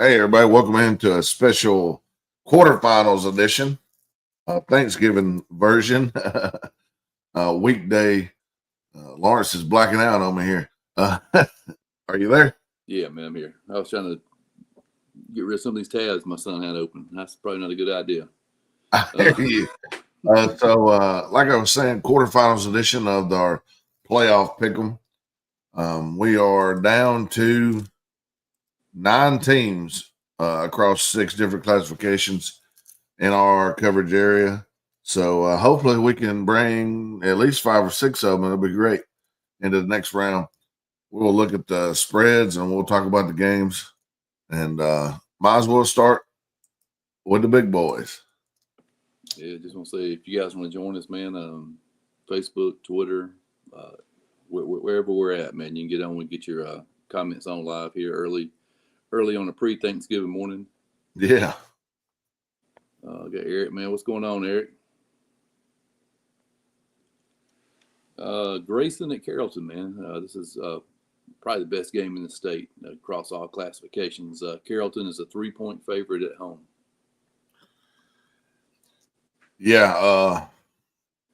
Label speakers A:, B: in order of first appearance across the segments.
A: Hey, everybody, welcome into a special quarterfinals edition, Thanksgiving version, weekday. Lawrence is blacking out on me here. Are you there?
B: Yeah, man, I'm here. I was trying to get rid of some of these tabs my son had open. That's probably not a good idea.
A: I hear you. Like I was saying, quarterfinals edition of our playoff Pickem. We are down to 9 teams across 6 different classifications in our coverage area. So hopefully we can bring at least 5 or 6 of them. It'll be great into the next round. We'll look at the spreads and we'll talk about the games. And might as well start with the big boys.
B: Yeah, just want to say if you guys want to join us, man, Facebook, Twitter, wherever we're at, man, you can get on and get your comments on live here early on a pre-Thanksgiving morning.
A: Yeah.
B: Got Eric, man. What's going on, Eric? Grayson at Carrollton, man. This is probably the best game in the state across all classifications. Carrollton is a 3-point favorite at home.
A: Yeah.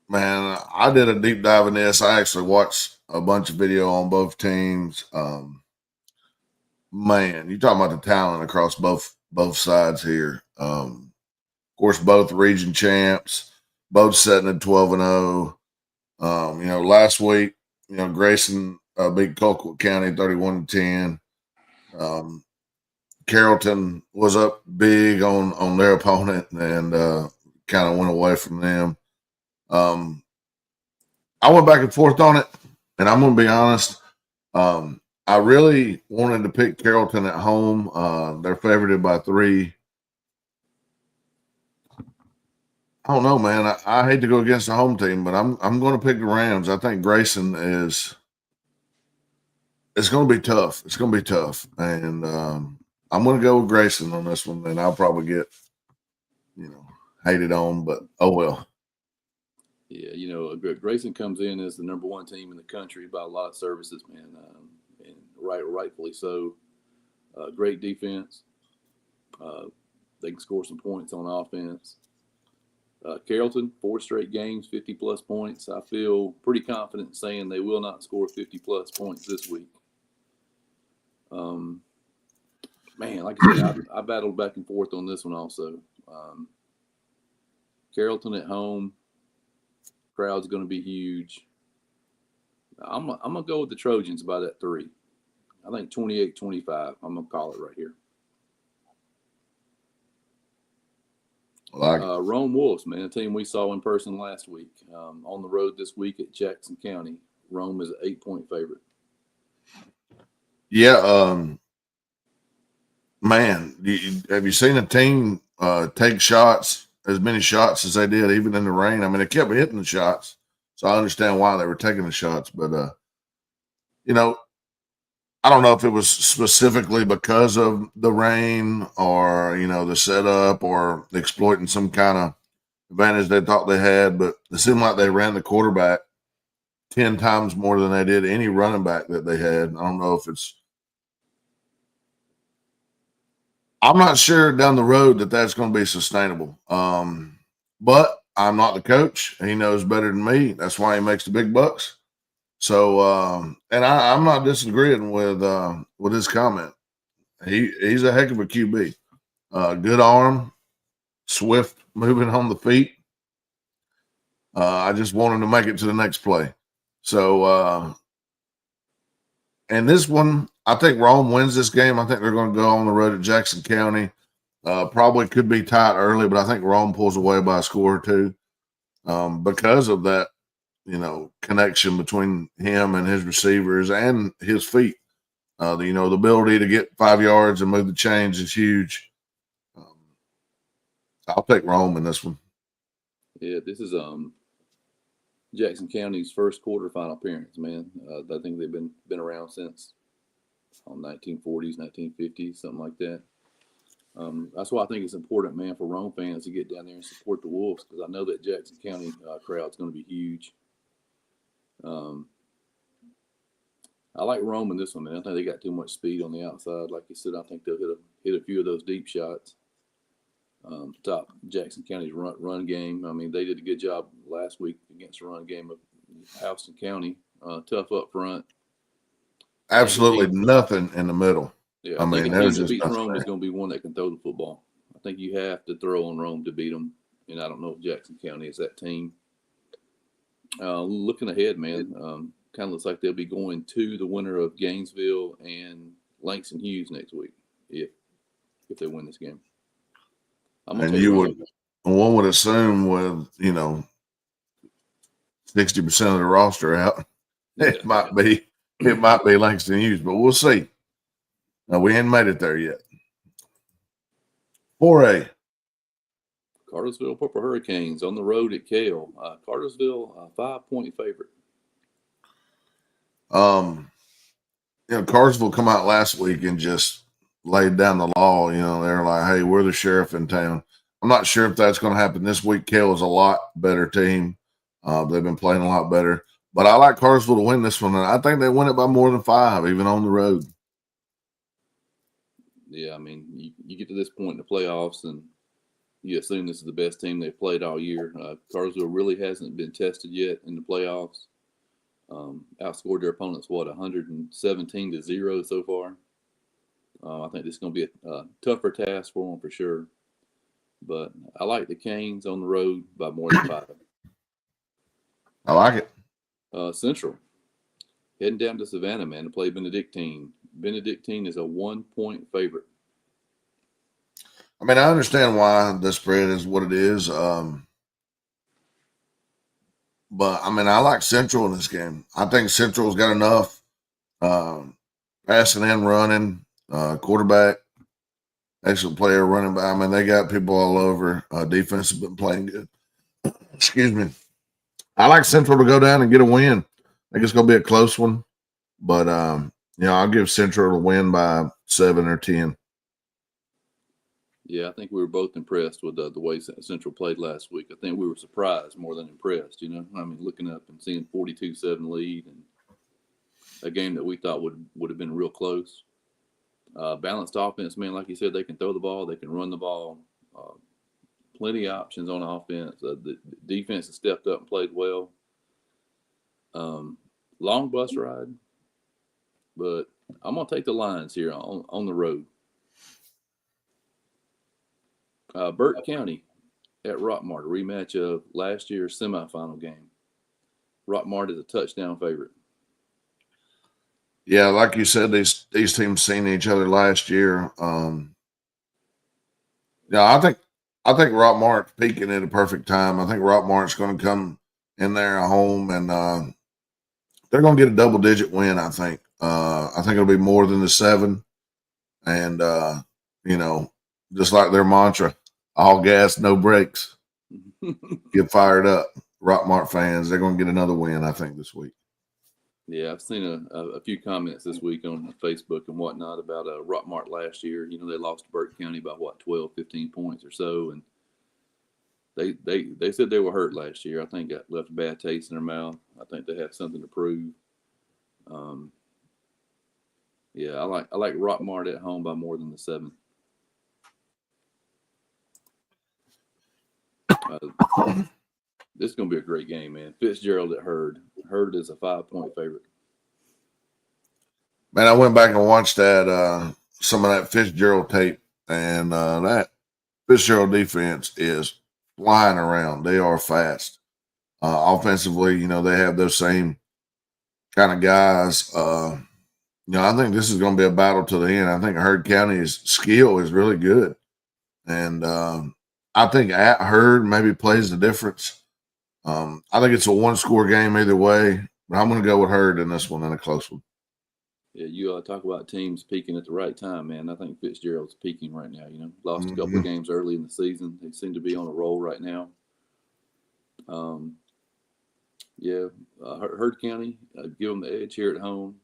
A: Man, I did a deep dive in this. I actually watched a bunch of video on both teams. Man, you talking about the talent across both sides here. Of course, both region champs, both sitting at 12-0. Last week, Grayson beat Colquitt County 31-10. Carrollton was up big on their opponent and kind of went away from them. I went back and forth on it, and I'm going to be honest. I really wanted to pick Carrollton at home. They're favored by 3. I don't know, man. I hate to go against the home team, but I'm going to pick the Rams. I think Grayson is. It's going to be tough. It's going to be tough, and I'm going to go with Grayson on this one, and I'll probably get, hated on, but oh well.
B: Yeah, Grayson comes in as the number 1 team in the country by a lot of services, man, and rightfully so. Great defense. They can score some points on offense. Carrollton, 4 straight games, 50-plus points. I feel pretty confident saying they will not score 50-plus points this week. Man, like I said, I battled back and forth on this one also. Carrollton at home, crowd's going to be huge. I'm going to go with the Trojans by that 3. I think 28-25. I'm going to call it right here. Rome Wolves, man, a team we saw in person last week. On the road this week at Jackson County. Rome is an 8-point favorite.
A: Yeah, man, have you seen a team take shots, as many shots as they did, even in the rain? I mean, they kept hitting the shots, so I understand why they were taking the shots. But, I don't know if it was specifically because of the rain or, the setup or exploiting some kind of advantage they thought they had, but it seemed like they ran the quarterback 10 times more than they did any running back that they had. I don't know if I'm not sure down the road that that's going to be sustainable. But I'm not the coach. He knows better than me. That's why he makes the big bucks. So, and I'm not disagreeing with his comment. He's a heck of a QB. Good arm, swift moving on the feet. I just want him to make it to the next play. So, and this one, I think Rome wins this game. I think they're going to go on the road at Jackson County. Probably could be tight early, but I think Rome pulls away by a score or 2 because of that, connection between him and his receivers and his feet. The ability to get 5 yards and move the chains is huge. I'll take Rome in this one.
B: Yeah, this is Jackson County's first quarterfinal appearance, man. I think they've been around since 1940s, 1950s, something like that. That's why I think it's important, man, for Rome fans to get down there and support the Wolves, because I know that Jackson County crowd's going to be huge. I like Rome in this one, man. I think they got too much speed on the outside. Like you said, I think they'll hit hit a few of those deep shots. Top Jackson County's run game. I mean, they did a good job last week against the run game of Houston County. Tough up front.
A: Absolutely nothing in the middle.
B: Yeah,
A: I
B: I think
A: mean,
B: a team
A: there's
B: that
A: just
B: beats
A: nothing
B: Rome
A: there.
B: is going to be one that can throw the football. I think you have to throw on Rome to beat them, and I don't know if Jackson County is that team. Looking ahead, man, kind of looks like they'll be going to the winner of Gainesville and Langston Hughes next week if they win this game. I'm gonna
A: And
B: take Rome.
A: one would assume with 60% of the roster out, it might be Langston Hughes, but we'll see. No, we ain't made it there yet. 4A.
B: Cartersville Purple Hurricanes on the road at Cale. Cartersville, 5-point favorite.
A: Cartersville come out last week and just laid down the law. They're like, hey, we're the sheriff in town. I'm not sure if that's going to happen this week. Cale is a lot better team. They've been playing a lot better. But I like Cartersville to win this one, and I think they win it by more than 5, even on the road.
B: Yeah, I mean, you get to this point in the playoffs, and you assume this is the best team they've played all year. Cartersville really hasn't been tested yet in the playoffs. Outscored their opponents, 117-0 so far. I think this is going to be a tougher task for them for sure. But I like the Canes on the road by more than 5.
A: I like it.
B: Central, heading down to Savannah, man, to play Benedictine. Benedictine is a 1-point favorite.
A: I mean, I understand why the spread is what it is. But, I mean, I like Central in this game. I think Central's got enough passing and running, quarterback, excellent player, running back. I mean, they got people all over. Defense has been playing good. Excuse me. I like Central to go down and get a win. I think it's going to be a close one. But, I'll give Central a win by 7 or 10.
B: Yeah, I think we were both impressed with the way Central played last week. I think we were surprised more than impressed, I mean, looking up and seeing 42-7 lead and a game that we thought would have been real close. Balanced offense, man, like you said, they can throw the ball, they can run the ball. Plenty of options on offense. The defense has stepped up and played well. Long bus ride, but I'm going to take the Lions here on the road. Burke County at Rockmart, a rematch of last year's semifinal game. Rockmart is a touchdown favorite.
A: Yeah, like you said, these teams seen each other last year. I think Rockmart's peaking at a perfect time. I think Rockmart's going to come in there at home, and they're going to get a double-digit win. I think it'll be more than the 7, and just like their mantra, all gas, no brakes. Get fired up, Rockmart fans. They're going to get another win, I think, this week.
B: Yeah, I've seen a few comments this week on Facebook and whatnot about Rockmart last year. They lost to Burke County by 12, 15 points or so, and they said they were hurt last year. I think that left a bad taste in their mouth. I think they have something to prove. Yeah, I like Rockmart at home by more than the 7. This is going to be a great game, man. Fitzgerald at Hurd. Hurd is a 5-point favorite.
A: Man, I went back and watched some of that Fitzgerald tape, and that Fitzgerald defense is flying around. They are fast. Offensively, they have those same kind of guys. I think this is going to be a battle to the end. I think Hurd County's skill is really good. And I think at Hurd maybe plays the difference. I think it's a one-score game either way, but I'm going to go with Hurd in this one in a close one.
B: Yeah, you talk about teams peaking at the right time, man. I think Fitzgerald's peaking right now. Lost a couple of games early in the season. They seem to be on a roll right now. Hurd County, give them the edge here at home.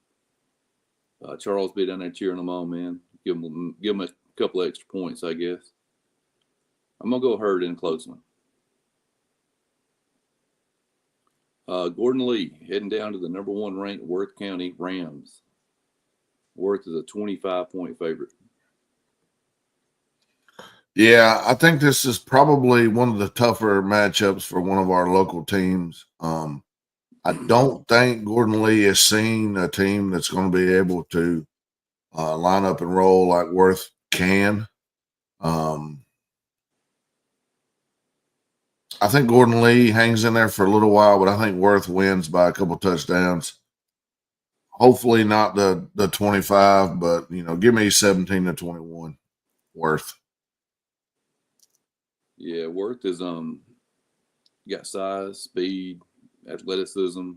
B: Charles be down there cheering them on, man. Give them a couple of extra points, I guess. I'm gonna go Hurd in a close one. Gordon Lee heading down to the number 1 ranked Worth County Rams. Worth is a 25-point favorite.
A: Yeah, I think this is probably one of the tougher matchups for one of our local teams. I don't think Gordon Lee has seen a team that's going to be able to line up and roll like Worth can. I think Gordon Lee hangs in there for a little while, but I think Worth wins by a couple touchdowns. Hopefully not the 25, but give me 17-21 Worth.
B: Yeah, Worth is got size, speed, athleticism,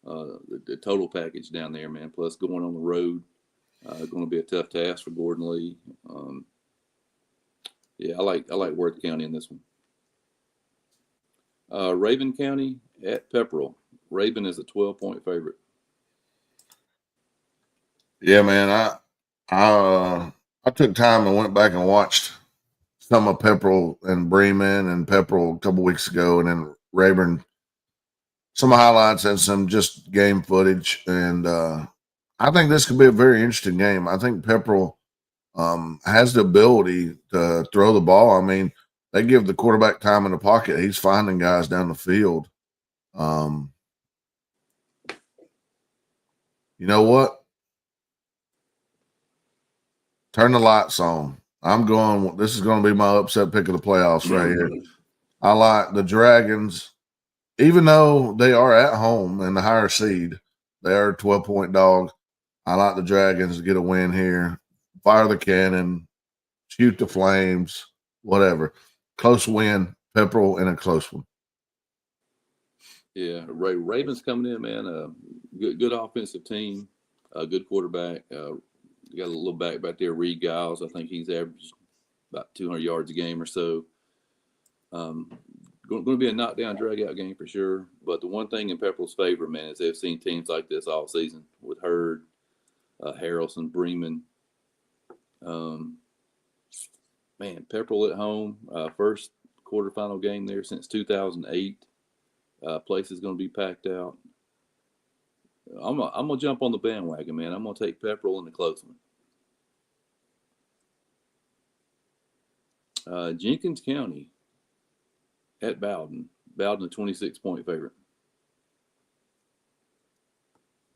B: the total package down there, man. Plus going on the road, going to be a tough task for Gordon Lee. Yeah, I like Worth County in this one. Raven County at Pepperell. Raven is a 12-point favorite.
A: Yeah, man. I took time and went back and watched some of Pepperell and Bremen and Pepperell a couple weeks ago, and then Rayburn. Some highlights and some just game footage, and I think this could be a very interesting game. I think Pepperell has the ability to throw the ball. I mean, they give the quarterback time in the pocket. He's finding guys down the field. You know what? Turn the lights on. I'm going. This is going to be my upset pick of the playoffs right here. I like the Dragons, even though they are at home and the higher seed. They are a 12-point dog. I like the Dragons to get a win here. Fire the cannon, shoot the flames, whatever. Close win, Pepperell in a close one.
B: Yeah, Ravens coming in, man. Good offensive team, a good quarterback. You got a little back there, Reed Giles. I think he's averaged about 200 yards a game or so. Going to be a knockdown, drag-out game for sure. But the one thing in Pepperell's favor, man, is they've seen teams like this all season with Hurd, Harrelson, Bremen. Man, Pepperell at home, first quarterfinal game there since 2008. Place is going to be packed out. I'm gonna jump on the bandwagon, man. I'm gonna take Pepperell in the close one. Jenkins County at Bowden. Bowden, a 26-point favorite.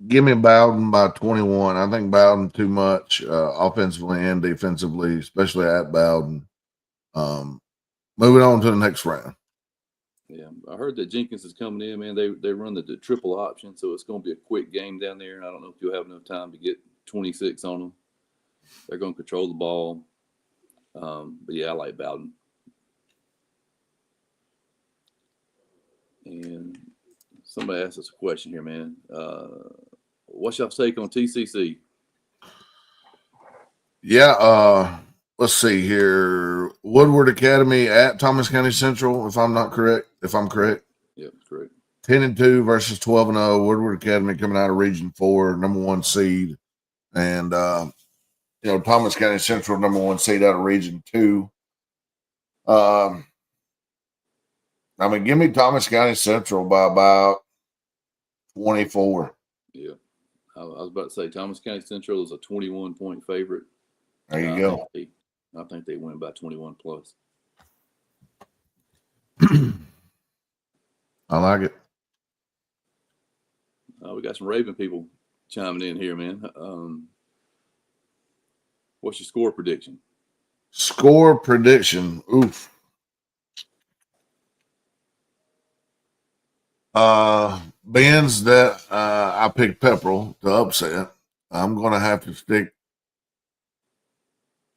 A: Give me Bowden by 21. I think Bowden too much offensively and defensively, especially at Bowden. Moving on to the next round.
B: Yeah, I heard that Jenkins is coming in, man. They run the triple option, so it's going to be a quick game down there. And I don't know if you'll have enough time to get 26 on them. They're going to control the ball. But yeah, I like Bowden. And somebody asked us a question here, man. What's y'all take on TCC?
A: Yeah, let's see here. Woodward Academy at Thomas County Central, if I'm correct.
B: Yep, correct.
A: 10-2 versus 12-0. Woodward Academy coming out of Region 4, number 1 seed. And Thomas County Central, number 1 seed out of Region 2. Give me Thomas County Central by about 24.
B: Yeah. I was about to say Thomas County Central is a 21-point favorite.
A: There you go.
B: I think they win by 21 plus.
A: I like it.
B: We got some Raven people chiming in here, man. What's your score prediction?
A: Score prediction. Oof. Being that I picked Pepperell to upset, I'm going to have to stick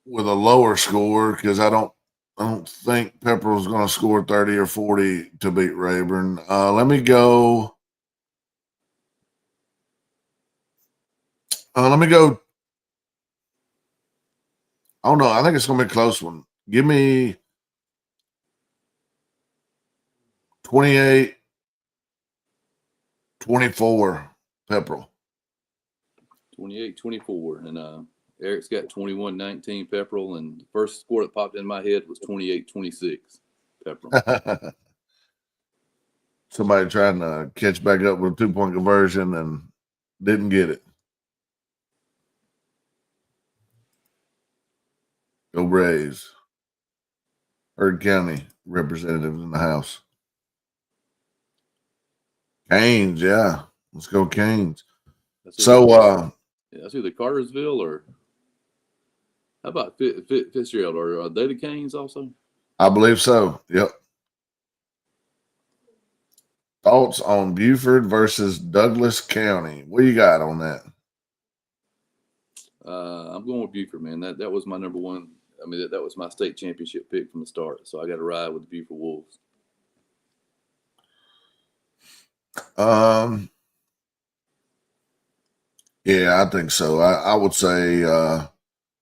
A: with a lower score because I don't think Pepperell's going to score 30 or 40 to beat Rayburn. Let me go. I don't know. I think it's going to be a close one. Give me 28-24 Pepperell.
B: 28-24. And Eric's got 21-19 Pepperell. And the first score that popped in my head was 28-26 Pepperell.
A: Somebody trying to catch back up with a 2-point conversion and didn't get it. Go Braves. Heard County representatives in the House. Canes, yeah. Let's go Canes. So,
B: that's either Cartersville or how about Fitzgerald? Or are they the Canes also?
A: I believe so. Yep. Thoughts on Buford versus Douglas County? What you got on that?
B: I'm going with Buford, man. That was my number one. I mean, that was my state championship pick from the start. So I got to ride with the Buford Wolves.
A: Yeah, I think so. I would say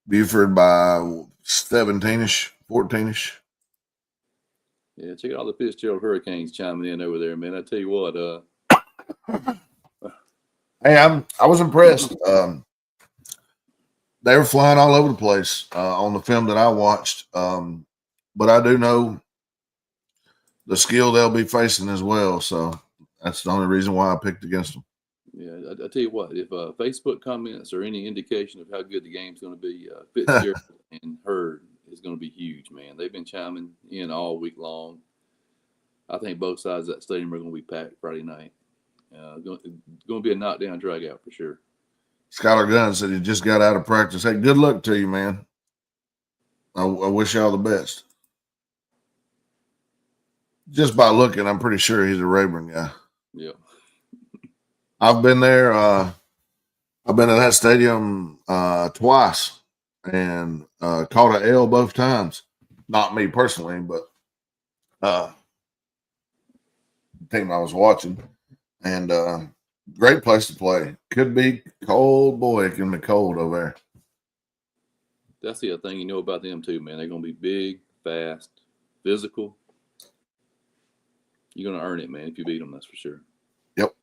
A: Buford by 17-ish, 14-ish.
B: Yeah, check out all the Fitzgerald Hurricanes chiming in over there, man. I tell you what,
A: Hey, I was impressed. They were flying all over the place on the film that I watched. But I do know the skill they'll be facing as well. So that's the only reason why I picked against them.
B: Yeah, I tell you what, if Facebook comments are any indication of how good the game's going to be, Fitzgerald and Hurd is going to be huge, man. They've been chiming in all week long. I think both sides of that stadium are going to be packed Friday night. Going to be a knockdown dragout for sure.
A: Skylar Gunn said he just got out of practice. Hey, good luck to you, man. I wish you all the best. Just by looking, I'm pretty sure he's a Rayburn guy.
B: Yeah.
A: I've been there. I've been in that stadium twice and caught an L both times. Not me personally, but the team I was watching. And great place to play. Could be cold. Boy, it can be cold over there.
B: That's the other thing you know about them too, man. They're going to be big, fast, physical. You're going to earn it, man, if you beat them, that's for sure.
A: Yep.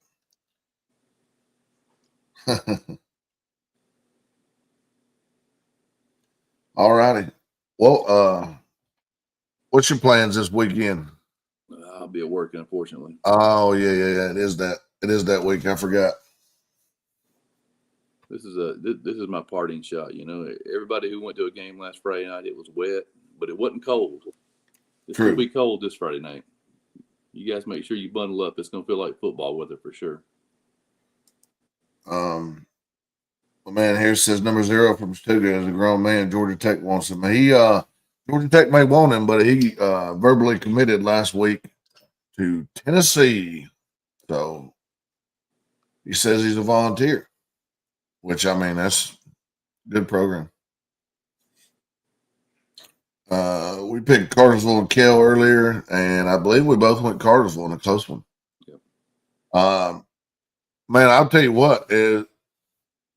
A: All righty. Well, what's your plans this weekend?
B: I'll be at work, unfortunately.
A: Oh, yeah. It is that week. I forgot.
B: This is my parting shot. You know, everybody who went to a game last Friday night, it was wet, but it wasn't cold. It's going to be cold this Friday night. You guys make sure you bundle up. It's going to feel like football weather for sure.
A: My man here says number 0 from Studio is a grown man. Georgia Tech wants him. Georgia Tech may want him, but he verbally committed last week to Tennessee. So he says he's a volunteer, which, I mean, that's a good program. We picked Cartersville and Kell earlier, and I believe we both went Cartersville in a close one.
B: Yep.
A: Man, I'll tell you what,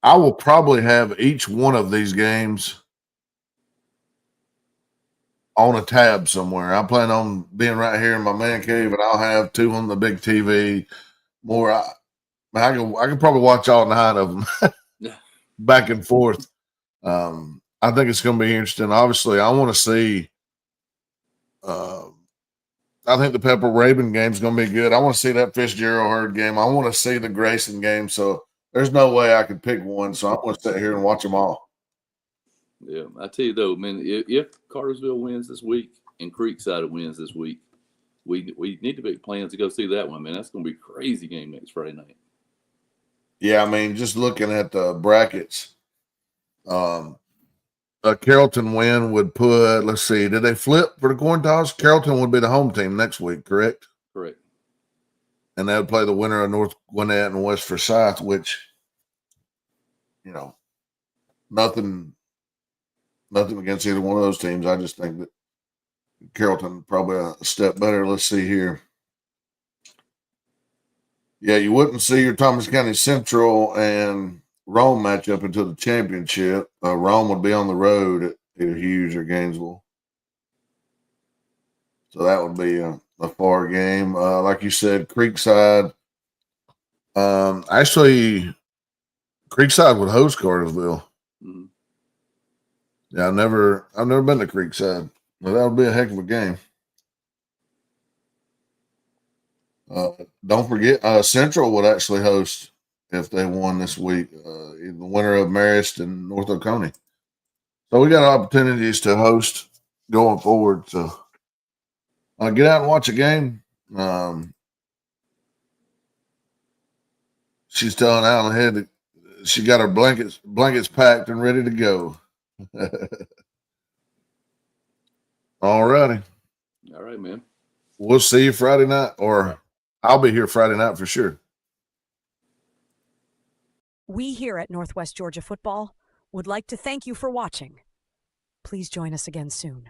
A: I will probably have each one of these games on a tab somewhere. I plan on being right here in my man cave, and I'll have 2 on the big TV. More, I can probably watch all 9 of them back and forth. I think it's going to be interesting. Obviously, I want to see. I think the Pepper Rabin game is going to be good. I want to see that Fitzgerald Hurd game. I want to see the Grayson game. So there's no way I could pick one. So I'm going to sit here and watch them all.
B: Yeah, I tell you though, man, if Cartersville wins this week and Creekside wins this week, we need to make plans to go see that one, man. That's going to be a crazy game next Friday night.
A: Yeah, I mean, just looking at the brackets, a Carrollton win would put, let's see, did they flip for the coin toss? Carrollton would be the home team next week, correct?
B: Correct.
A: And they would play the winner of North Gwinnett and West Forsyth, which, you know, nothing against either one of those teams. I just think that Carrollton probably a step better. Let's see here. Yeah, you wouldn't see your Thomas County Central and Rome match up until the championship. Rome would be on the road at either Hughes or Gainesville. So that would be a far game. Like you said, Creekside. Actually, Creekside would host Cartersville.
B: Mm-hmm.
A: Yeah, I've never been to Creekside. Well, that would be a heck of a game. Don't forget, Central would actually host if they won this week. The winner of Marist and North Oconee. So we got opportunities to host going forward. So Get out and watch a game. She's telling Alan ahead that she got her blankets packed and ready to go. All righty.
B: All right, man.
A: We'll see you Friday night, or I'll be here Friday night for sure.
C: We here at Northwest Georgia Football would like to thank you for watching. Please join us again soon.